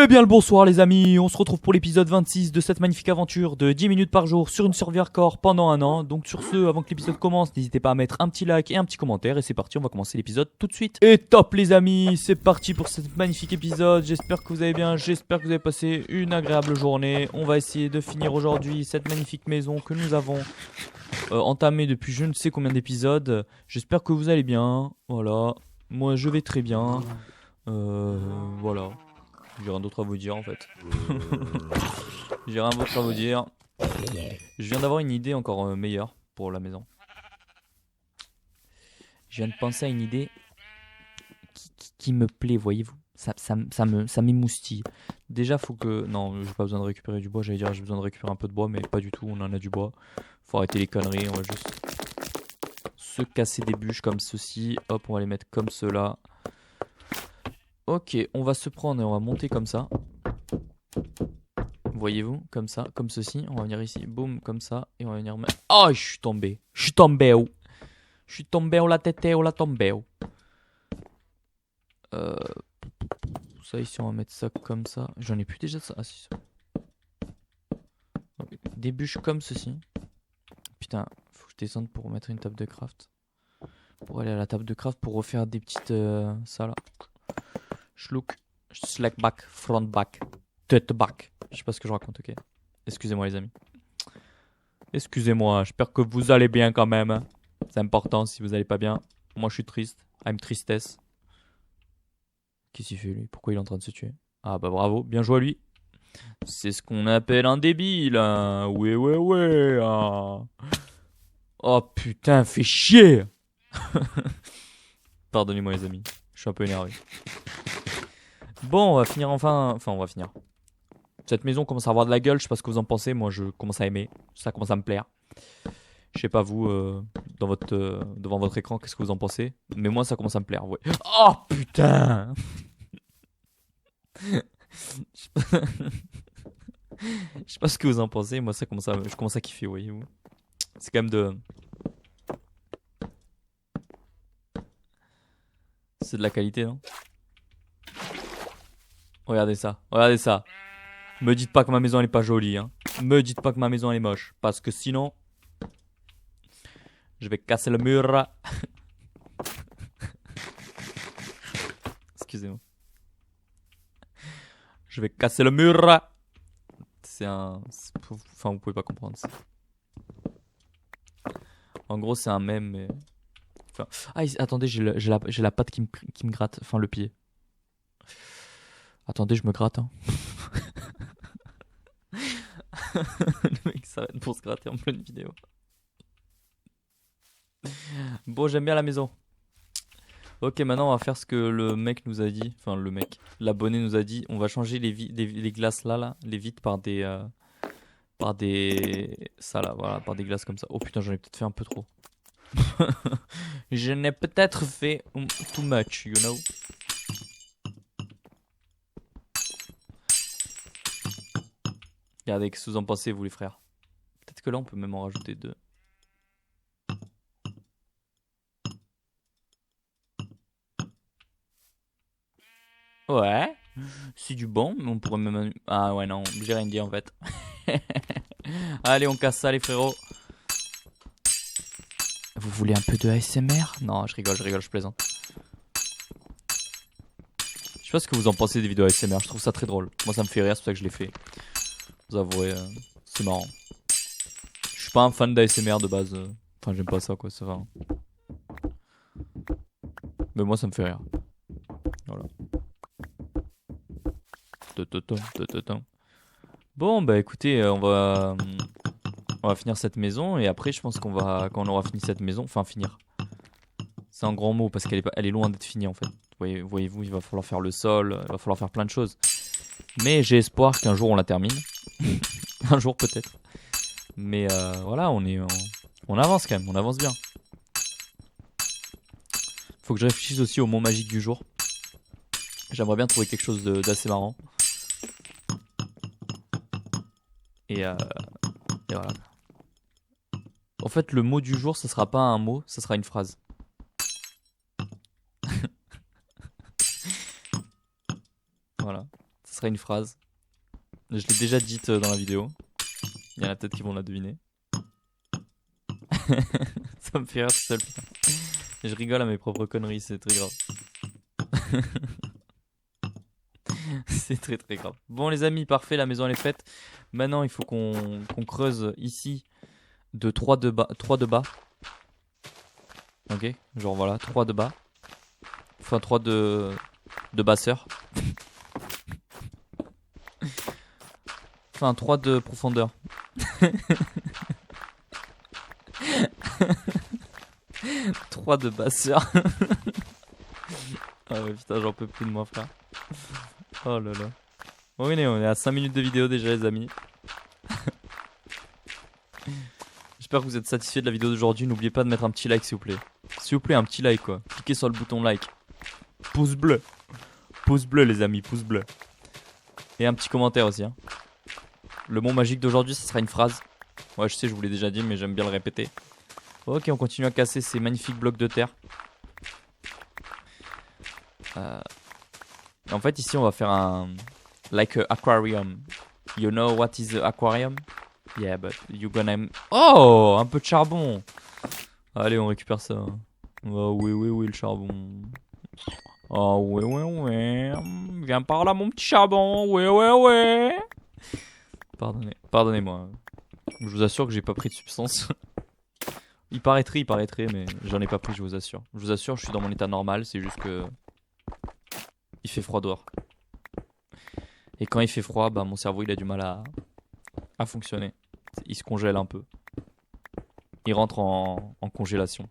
Eh bien le bonsoir les amis, on se retrouve pour l'épisode 26 de cette magnifique aventure de 10 minutes par jour sur une serveur hardcore pendant un an. Donc sur ce, avant que l'épisode commence, n'hésitez pas à mettre un petit like et un petit commentaire. Et c'est parti, on va commencer l'épisode tout de suite. Et top les amis, c'est parti pour cet magnifique épisode. J'espère que vous allez bien, j'espère que vous avez passé une agréable journée. On va essayer de finir aujourd'hui cette magnifique maison que nous avons entamée depuis je ne sais combien d'épisodes. J'espère que vous allez bien, voilà. Moi je vais très bien, voilà. J'ai rien d'autre à vous dire en fait. J'ai rien d'autre à vous dire. Je viens d'avoir une idée encore meilleure pour la maison. Je viens de penser à une idée qui me plaît, voyez-vous. Ça m'émoustille. Déjà, faut que... Non, j'ai pas besoin de récupérer du bois. J'allais dire j'ai besoin de récupérer un peu de bois, mais pas du tout. On en a du bois. Faut arrêter les conneries. On va juste se casser des bûches comme ceci. Hop, on va les mettre comme cela. Ok, on va se prendre et on va monter comme ça. Voyez-vous, comme ça, comme ceci. On va venir ici, boum, comme ça. Et on va venir mettre... Oh, je suis tombé. Je suis tombé où? Je suis tombé où la tête où la tombé où? Ça ici, on va mettre ça comme ça. J'en ai plus déjà de ça. Ah si, ça. Okay. Des bûches comme ceci. Putain, faut que je descende pour mettre une table de craft. Pour aller à la table de craft pour refaire des petites... ça là. Schlouk, slack back, front back, tête back. Je sais pas ce que je raconte, ok. Excusez-moi les amis. Excusez-moi, j'espère que vous allez bien quand même. C'est important si vous allez pas bien. Moi je suis triste. I'm tristesse. Qu'est-ce qu'il fait lui? Pourquoi il est en train de se tuer? Ah bah bravo, bien joué à lui. C'est ce qu'on appelle un débile. Hein. Ouais. Ah. Oh putain, fais chier. Pardonnez-moi les amis, je suis un peu énervé. Bon, on va finir enfin on va finir. Cette maison commence à avoir de la gueule, je sais pas ce que vous en pensez, moi je commence à aimer, ça commence à me plaire. Je sais pas vous, devant votre écran, qu'est-ce que vous en pensez? Mais moi ça commence à me plaire, ouais. Oh putain. Je sais pas ce que vous en pensez, moi ça commence je commence à kiffer, voyez-vous. C'est quand même c'est de la qualité, non? Regardez ça, regardez ça. Me dites pas que ma maison elle est pas jolie, hein. Me dites pas que ma maison elle est moche, parce que sinon, je vais casser le mur. Excusez-moi. Je vais casser le mur. C'est un... Enfin, vous pouvez pas comprendre ça. En gros, c'est un mème, mais... Enfin... Ah, attendez, j'ai la patte qui me gratte. Enfin, le pied. Attendez, je me gratte, hein. Le mec s'arrête pour se gratter en pleine vidéo. Bon, j'aime bien la maison. Ok, maintenant on va faire ce que le mec nous a dit. Enfin, le mec, l'abonné nous a dit. On va changer les glaces là, les vitres par des... Ça là, voilà, par des glaces comme ça. Oh putain, j'en ai peut-être fait un peu trop. Je n'ai peut-être fait too much, you know. Regardez, qu'est-ce que vous en pensez, vous les frères? Peut-être que là, on peut même en rajouter deux. Ouais, c'est du bon, mais on pourrait même... Ah ouais, non, j'ai rien dit en fait. Allez, on casse ça les frérots. Vous voulez un peu de ASMR? Non, je rigole, je plaisante. Je sais pas ce que vous en pensez des vidéos ASMR, je trouve ça très drôle. Moi ça me fait rire, c'est pour ça que je l'ai fait. Vous avouerez, c'est marrant. Je suis pas un fan d'ASMR de base. Enfin, j'aime pas ça quoi, c'est vrai. Mais moi ça me fait rire. Voilà. Bon, bah écoutez, on va finir cette maison et après je pense qu'on va, quand on aura fini cette maison, enfin finir. C'est un grand mot parce elle est loin d'être finie en fait. Voyez-vous, il va falloir faire le sol, il va falloir faire plein de choses. Mais j'ai espoir qu'un jour on la termine. Un jour peut-être. Mais voilà, on avance quand même, on avance bien. Faut que je réfléchisse aussi au mot magique du jour. J'aimerais bien trouver quelque chose d'assez marrant. Et voilà. En fait, le mot du jour, ce sera pas un mot, ce sera une phrase. Voilà. Ce Ce sera une phrase. Je l'ai déjà dite dans la vidéo. Il y en a peut-être qui vont la deviner. Ça me fait rire tout seul, putain. Je rigole à mes propres conneries, c'est très grave. C'est très très grave. Bon les amis, parfait, la maison elle est faite. Maintenant il faut qu'on creuse ici de 3 de bas. Ok, genre voilà, 3 de bas. Enfin 3 de basseur. Enfin 3 de profondeur. 3 de basseur. Ah ouais putain, j'en peux plus de moi frère. Oh là là. Bon, oui, on est à 5 minutes de vidéo déjà les amis. J'espère que vous êtes satisfaits de la vidéo d'aujourd'hui. N'oubliez pas de mettre un petit like s'il vous plaît. S'il vous plaît, un petit like quoi. Cliquez sur le bouton like. Pouce bleu. Pouce bleu les amis, pouce bleu. Et un petit commentaire aussi hein. Le mot magique d'aujourd'hui, ça sera une phrase. Ouais, je sais, je vous l'ai déjà dit, mais j'aime bien le répéter. Ok, on continue à casser ces magnifiques blocs de terre. En fait, ici, on va faire un... Like a aquarium. You know what is an aquarium? Yeah, but you gonna... Oh, un peu de charbon. Allez, on récupère ça. Oh, oui, le charbon. Oh, oui. Viens par là, mon petit charbon. Oui. Pardonnez-moi. Je vous assure que j'ai pas pris de substance. Il paraîtrait, mais j'en ai pas pris, je vous assure. Je vous assure, je suis dans mon état normal, c'est juste que... Il fait froid dehors. Et quand il fait froid, bah mon cerveau il a du mal à fonctionner. Il se congèle un peu. Il rentre en congélation.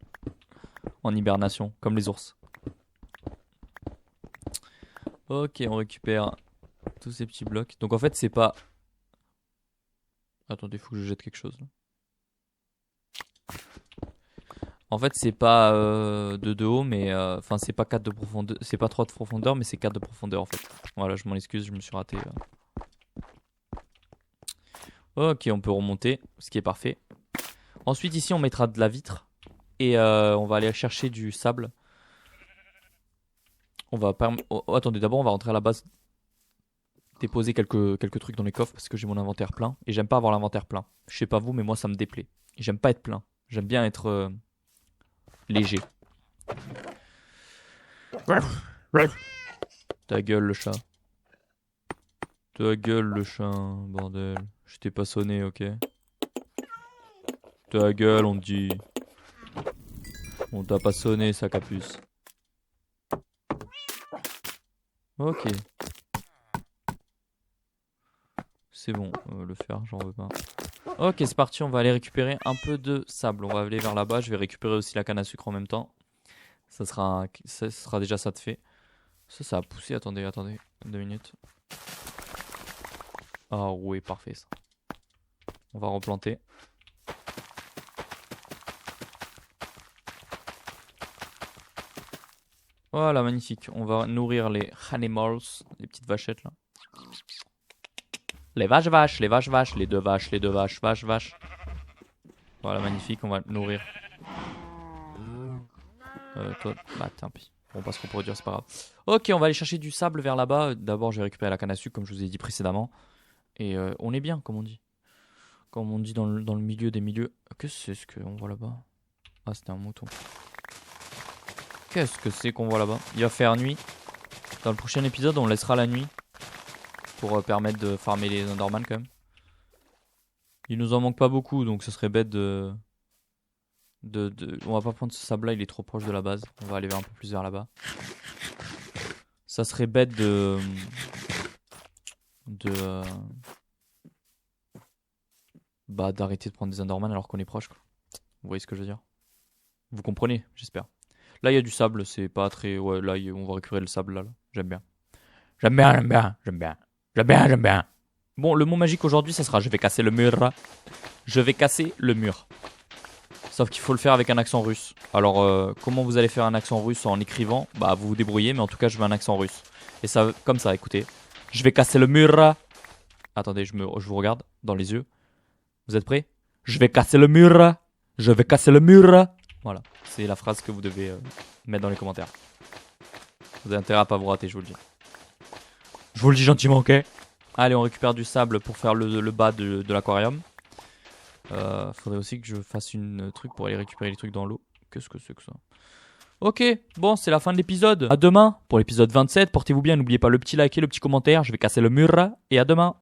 En hibernation, comme les ours. Ok, on récupère tous ces petits blocs. Donc en fait c'est pas... Attendez, il faut que je jette quelque chose. Là. En fait c'est pas de haut, mais... Enfin c'est pas 4 de profondeur, c'est pas 3 de profondeur, mais c'est 4 de profondeur en fait. Voilà, je m'en excuse, je me suis raté. Ok, on peut remonter, ce qui est parfait. Ensuite ici on mettra de la vitre. Et on va aller chercher du sable. On va attendez, d'abord on va rentrer à la base. Déposer quelques trucs dans les coffres parce que j'ai mon inventaire plein. Et j'aime pas avoir l'inventaire plein. Je sais pas vous, mais moi ça me déplaît. J'aime pas être plein. J'aime bien être léger. Ta gueule le chat. Ta gueule le chat, bordel. Je t'ai pas sonné, ok. Ta gueule, on te dit. On t'a pas sonné, sac à puce. Ok. C'est bon, le fer, j'en veux pas. Ok, c'est parti, on va aller récupérer un peu de sable. On va aller vers là-bas, je vais récupérer aussi la canne à sucre en même temps. Ça sera déjà ça de fait. Ça a poussé, attendez, 2 minutes. Ah oui, parfait ça. On va replanter. Voilà, magnifique. On va nourrir les animals, les petites vachettes là. Les vaches, les deux vaches, vaches. Voilà, magnifique, on va nourrir. Toi, bah tant pis. On va pas se reproduire, c'est pas grave. Ok, on va aller chercher du sable vers là-bas. D'abord, je vais récupérer la canne à sucre, comme je vous ai dit précédemment. Et on est bien, comme on dit. Comme on dit dans le milieu des milieux. Qu'est-ce que c'est ce qu'on voit là-bas? Ah, c'était un mouton. Qu'est-ce que c'est qu'on voit là-bas? Il va faire nuit. Dans le prochain épisode, on laissera la nuit. Pour permettre de farmer les Enderman quand même. Il nous en manque pas beaucoup, donc ce serait bête de... On va pas prendre ce sable là, il est trop proche de la base. On va aller un peu plus vers là-bas. Ça serait bête d'arrêter de prendre des Enderman alors qu'on est proche quoi. Vous voyez ce que je veux dire? Vous comprenez, j'espère. Là il y a du sable, c'est pas très... Ouais, là on va récupérer le sable là. J'aime bien. J'aime bien. Bon, le mot magique aujourd'hui, ça sera je vais casser le mur. Je vais casser le mur. Sauf qu'il faut le faire avec un accent russe. Alors, comment vous allez faire un accent russe en écrivant? Bah, vous vous débrouillez, mais en tout cas, je veux un accent russe. Et ça, comme ça, écoutez. Je vais casser le mur. Attendez, je vous regarde dans les yeux. Vous êtes prêts? Je vais casser le mur. Je vais casser le mur. Voilà, c'est la phrase que vous devez mettre dans les commentaires. Vous avez intérêt à pas vous rater, je vous le dis. Je vous le dis gentiment, ok? Allez, on récupère du sable pour faire le bas de l'aquarium. Faudrait aussi que je fasse une truc pour aller récupérer les trucs dans l'eau. Qu'est-ce que c'est que ça? Ok, bon, c'est la fin de l'épisode. À demain pour l'épisode 27. Portez-vous bien, n'oubliez pas le petit like et le petit commentaire. Je vais casser le mur et à demain.